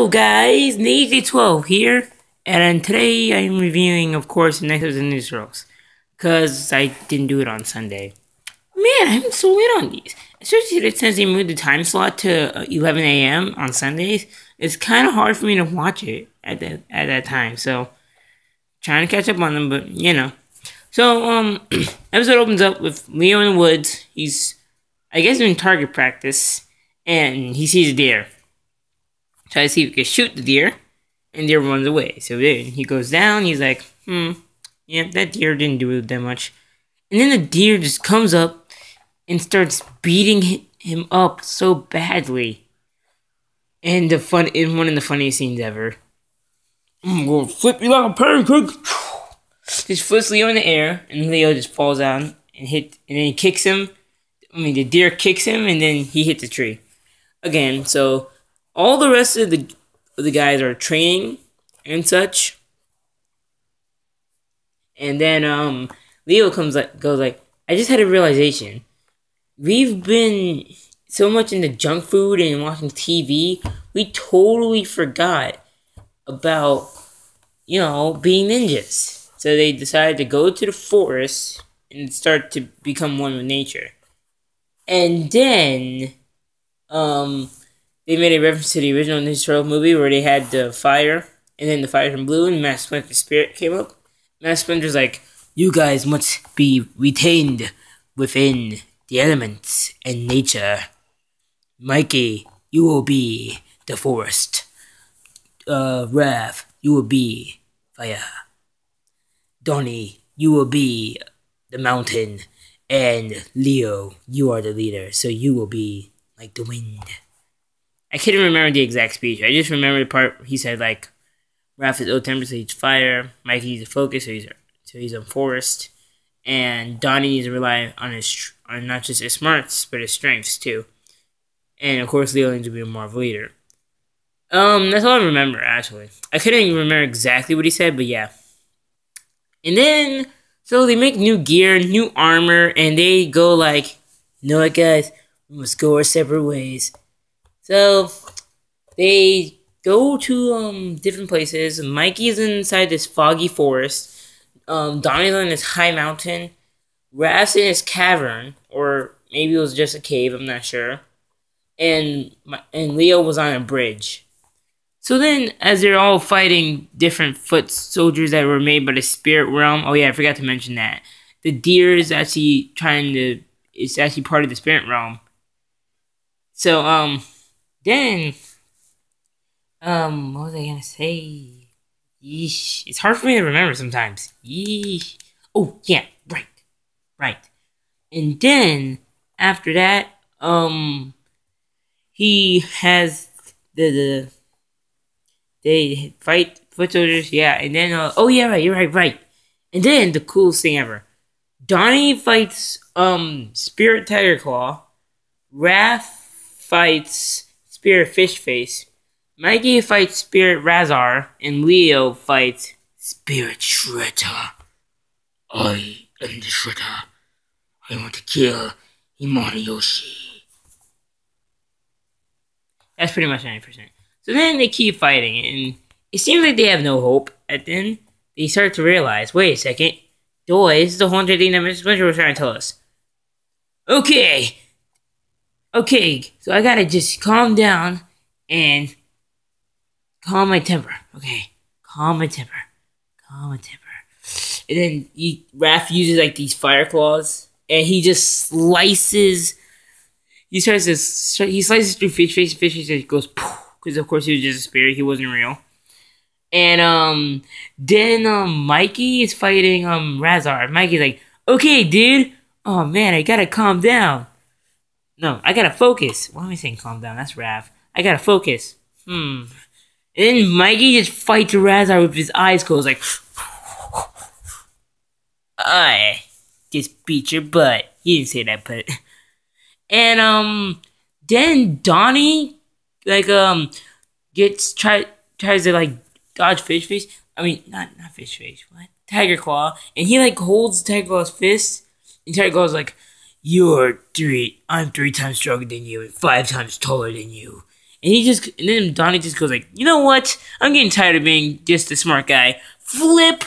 Hello guys, Nate12 here, and today I'm reviewing, of course, the next of the news rolls, because I didn't do it on Sunday. Man, I'm so late on these, especially since they moved the time slot to 11 a.m. on Sundays. It's kind of hard for me to watch it at that time, so trying to catch up on them, but you know. So, episode opens up with Leo in the woods. He's, I guess, in target practice, and he sees a deer. Try to see if he can shoot the deer, and the deer runs away. So then he goes down, he's like, yeah, that deer didn't do that much. And then the deer just comes up and starts beating him up so badly. And in one of the funniest scenes ever. I'm gonna flip you like a pancake. Just flips Leo in the air, and Leo just falls down and then he kicks him. The deer kicks him, and then he hits the tree. Again, so all the rest of the guys are training and such. And then Leo goes like, I just had a realization. We've been so much into junk food and watching TV, we totally forgot about, being ninjas. So they decided to go to the forest and start to become one with nature. And then they made a reference to the original Ninja Turtle movie where they had the fire, and then the fire turned blue, and Master Splinter's spirit came up. Master Splinter's like, you guys must be retained within the elements and nature. Mikey, you will be the forest. Raph, you will be fire. Donnie, you will be the mountain. And Leo, you are the leader, so you will be like the wind. I couldn't remember the exact speech. I just remember the part he said, like, Raph is ill-tempered, so he's fire. Mikey needs to focus, so he's on forest. And Donnie needs to rely on not just his smarts, but his strengths, too. And, of course, Leo needs to be more of a leader. That's all I remember, actually. I couldn't even remember exactly what he said, but yeah. And then, so they make new gear, new armor, and they go like, you know what, guys? We must go our separate ways. So, they go to different places. Mikey's inside this foggy forest. Donnie's on this high mountain. Raph's in his cavern, or maybe it was just a cave, I'm not sure. And Leo was on a bridge. So then, as they're all fighting different foot soldiers that were made by the spirit realm. Oh yeah, I forgot to mention that. The deer is actually it's actually part of the spirit realm. So, then, what was I gonna say? Yeesh. It's hard for me to remember sometimes. Yeesh. Oh, yeah, right. And then, after that, he has they fight foot soldiers, yeah, and then, oh yeah, right, you're right. And then, the coolest thing ever. Donnie fights, Spirit Tiger Claw. Raph fights Spirit Fish Face. Mikey fights Spirit Razar. And Leo fights Spirit Shredder. I am the Shredder. I want to kill Imani Yoshi. That's pretty much 90%. So then they keep fighting, and it seems like they have no hope. And then they start to realize, wait a second, this is the whole entire thing that Mr. Splinter was trying to tell us. Okay, so I gotta just calm down and calm my temper. Okay, calm my temper. And then Raph uses like these fire claws, and he just slices. He slices through Fish Face, and goes poof. Because, of course, he was just a spirit. He wasn't real. And, then, Mikey is fighting, Razar. Mikey's like, okay, dude. Oh, man, I gotta calm down. No, I gotta focus. Why am I saying calm down? That's Raph. I gotta focus. And then Mikey just fights Razar with his eyes closed, like, I just beat your butt. He didn't say that, but... And, then Donnie... tries to, dodge Fish Face. I mean, not Fish Face, what? Tiger Claw. And he, holds Tiger Claw's fist. And Tiger Claw's like, I'm 3 times stronger than you and 5 times taller than you. And then Donnie just goes like, you know what? I'm getting tired of being just a smart guy. Flip!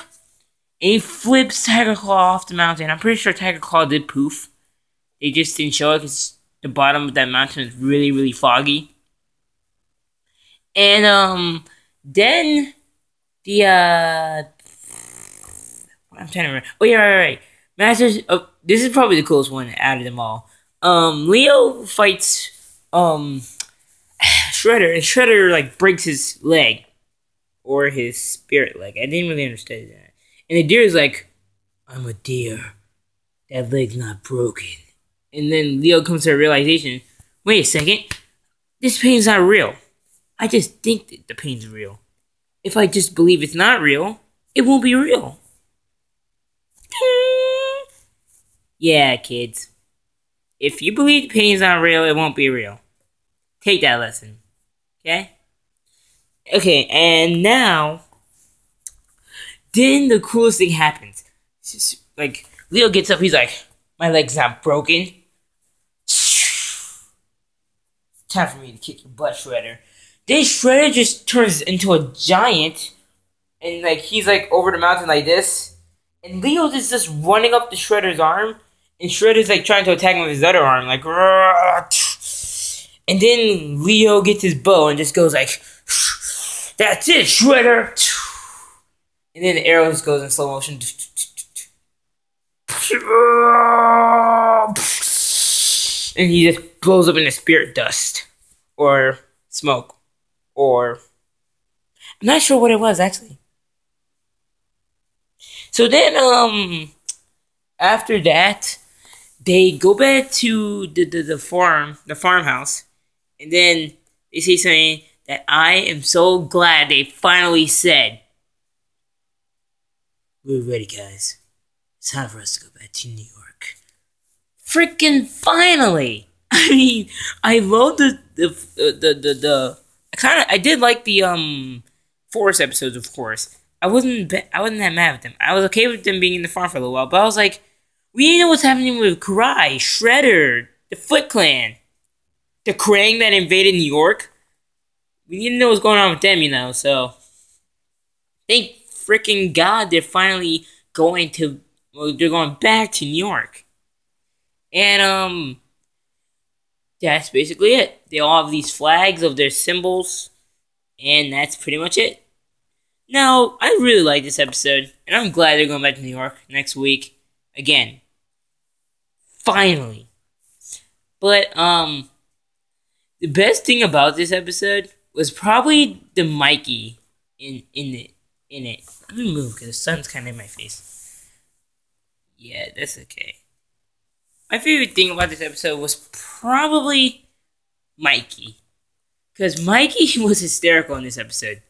And he flips Tiger Claw off the mountain. I'm pretty sure Tiger Claw did poof. They just didn't show it because the bottom of that mountain is really, really foggy. And, then the, I'm trying to remember. Oh, yeah, right. Masters, this is probably the coolest one out of them all. Leo fights, Shredder, and Shredder, like, breaks his leg. Or his spirit leg. I didn't really understand that. And the deer is like, I'm a deer. That leg's not broken. And then Leo comes to a realization, wait a second. This pain's not real. I just think that the pain's real. If I just believe it's not real, it won't be real. Yeah, kids. If you believe the pain's not real, it won't be real. Take that lesson. Okay? Okay, and now, then the coolest thing happens. Like, Leo gets up, he's like, my leg's not broken. Time for me to kick your butt, Shredder. Then Shredder just turns into a giant, and like he's like over the mountain like this, and Leo is just running up to Shredder's arm, and Shredder's like trying to attack him with his other arm, like, and then Leo gets his bow and just goes like, that's it, Shredder! And then the arrow just goes in slow motion. And he just blows up into spirit dust. Or smoke. Or... I'm not sure what it was, actually. So then, after that, they go back to the farmhouse. And then they say something that I am so glad they finally said. We're ready, guys. It's time for us to go back to New York. Freaking finally! I mean, I love I did like the forest episodes, of course. I wasn't that mad with them. I was okay with them being in the farm for a little while, but I was like, we didn't know what's happening with Karai, Shredder, the Foot Clan, the Krang that invaded New York. We didn't know what's going on with them, you know, so thank freaking God they're finally going back to New York. And, that's basically it. They all have these flags of their symbols, and that's pretty much it. Now, I really like this episode, and I'm glad they're going back to New York next week. Again. Finally. But, the best thing about this episode was probably the Mikey in it. Let me move, because the sun's kind of in my face. Yeah, that's okay. My favorite thing about this episode was probably Mikey. Because Mikey was hysterical in this episode.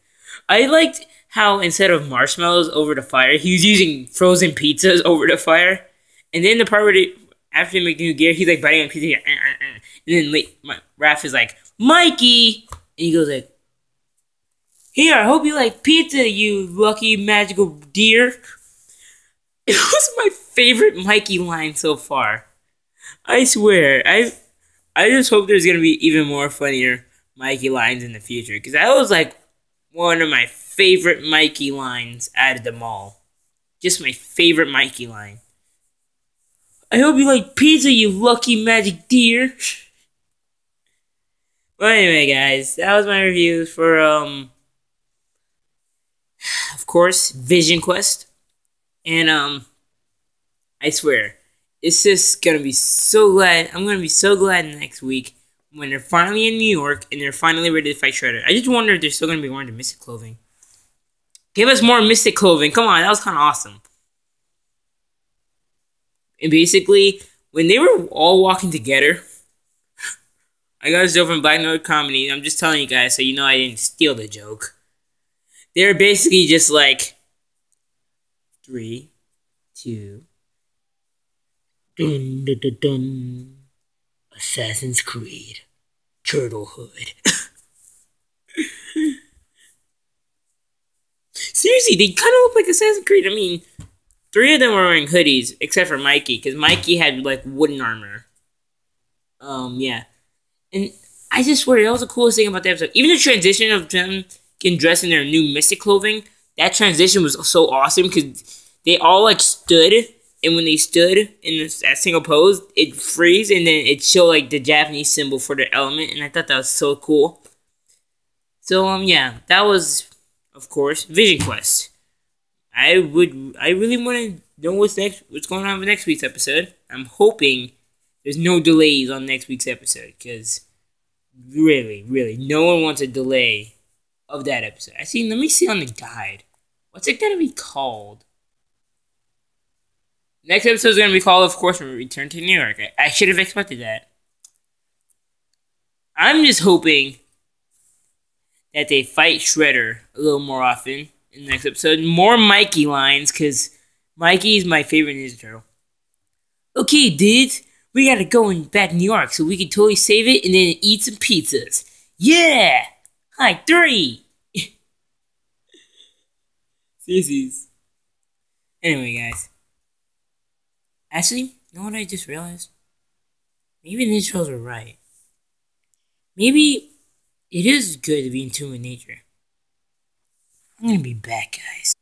I liked how instead of marshmallows over the fire, he was using frozen pizzas over the fire. And then the part where after they make the new gear, he's like biting on pizza. And then Raph is like, Mikey! And he goes like, here, I hope you like pizza, you lucky magical deer. It was my favorite Mikey line so far. I swear, I just hope there's gonna be even more funnier Mikey lines in the future, because that was like one of my favorite Mikey lines out of them all. Just my favorite Mikey line. I hope you like pizza, you lucky magic deer. Well, anyway, guys, that was my review for of course, Vision Quest, and I swear. It's just gonna be so glad. I'm gonna be so glad next week when they're finally in New York and they're finally ready to fight Shredder. I just wonder if they're still gonna be wearing the Mystic clothing. Give us more Mystic clothing. Come on, that was kind of awesome. And basically, when they were all walking together, I got this joke from Black Note Comedy. I'm just telling you guys so you know I didn't steal the joke. They were basically just like 3, 2. Dun, dun, dun, dun. Assassin's Creed. Turtle Hood. Seriously, they kind of look like Assassin's Creed. I mean, 3 of them were wearing hoodies, except for Mikey, because Mikey had, like, wooden armor. Yeah. And I just swear, that was the coolest thing about the episode. Even the transition of them getting dressed in their new Mystic clothing, that transition was so awesome because they all like stood, and when they stood in that single pose, it freeze, and then it showed like the Japanese symbol for the element, and I thought that was so cool. So yeah, that was, of course, Vision Quest. I really want to know what's going on with next week's episode. I'm hoping there's no delays on next week's episode, because really, no one wants a delay of that episode. Let me see on the guide. What's it gonna be called? Next episode is gonna be called, of course, Return to New York. I should have expected that. I'm just hoping that they fight Shredder a little more often in the next episode. More Mikey lines, because Mikey is my favorite Ninja Turtle. Okay, dudes, we gotta go back to New York so we can totally save it and then eat some pizzas. Yeah! Hi, 3! Sissies. Anyway, guys. Actually, you know what I just realized? Maybe Ninja Turtles were right. Maybe it is good to be in tune with nature. I'm gonna be back, guys.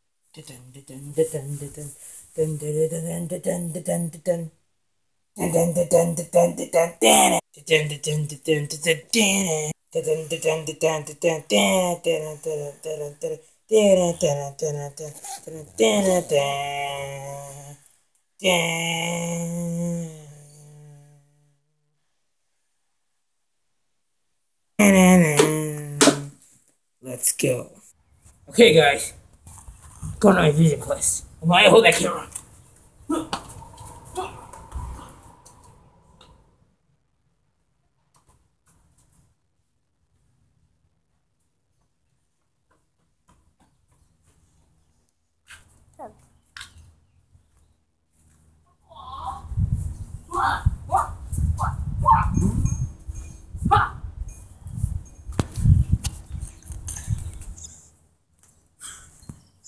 Let's go. Okay, guys. Going on my Vision Quest. Why hold that camera?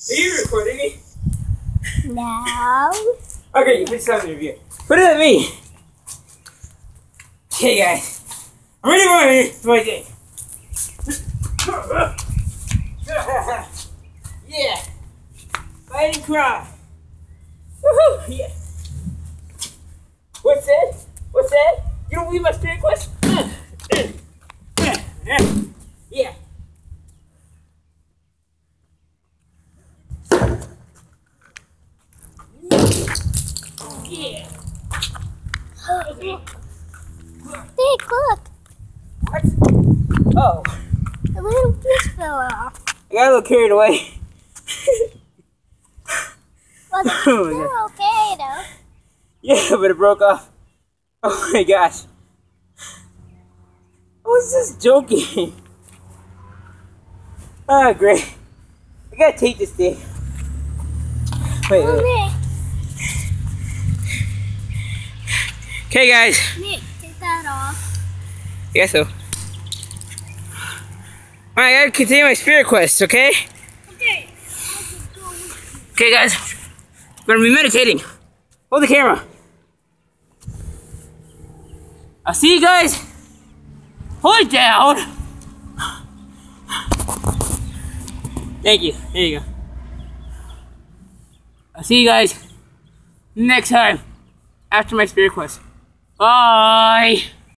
Are you recording me? No. Okay, you put this on the review. Put it at me. Okay, guys. I'm ready for my game. Yeah. Fight and cry. Woohoo! Yeah. What's that? What's that? You don't believe my spirit quest? Yeah. Yeah. Okay. Dick, look. What? Oh. The little piece fell off. I got a little carried away. Well, the still okay, though. Yeah, but it broke off. Oh my gosh. I was just joking. Ah, great. I gotta take this thing. Wait. Nick. Okay, guys. Nick, take that off. I guess so. Alright, I gotta continue my spirit quest, okay? Okay. Okay, guys. We're gonna be meditating. Hold the camera. I'll see you guys. Hold it down. Thank you. There you go. I'll see you guys next time after my spirit quest. Bye.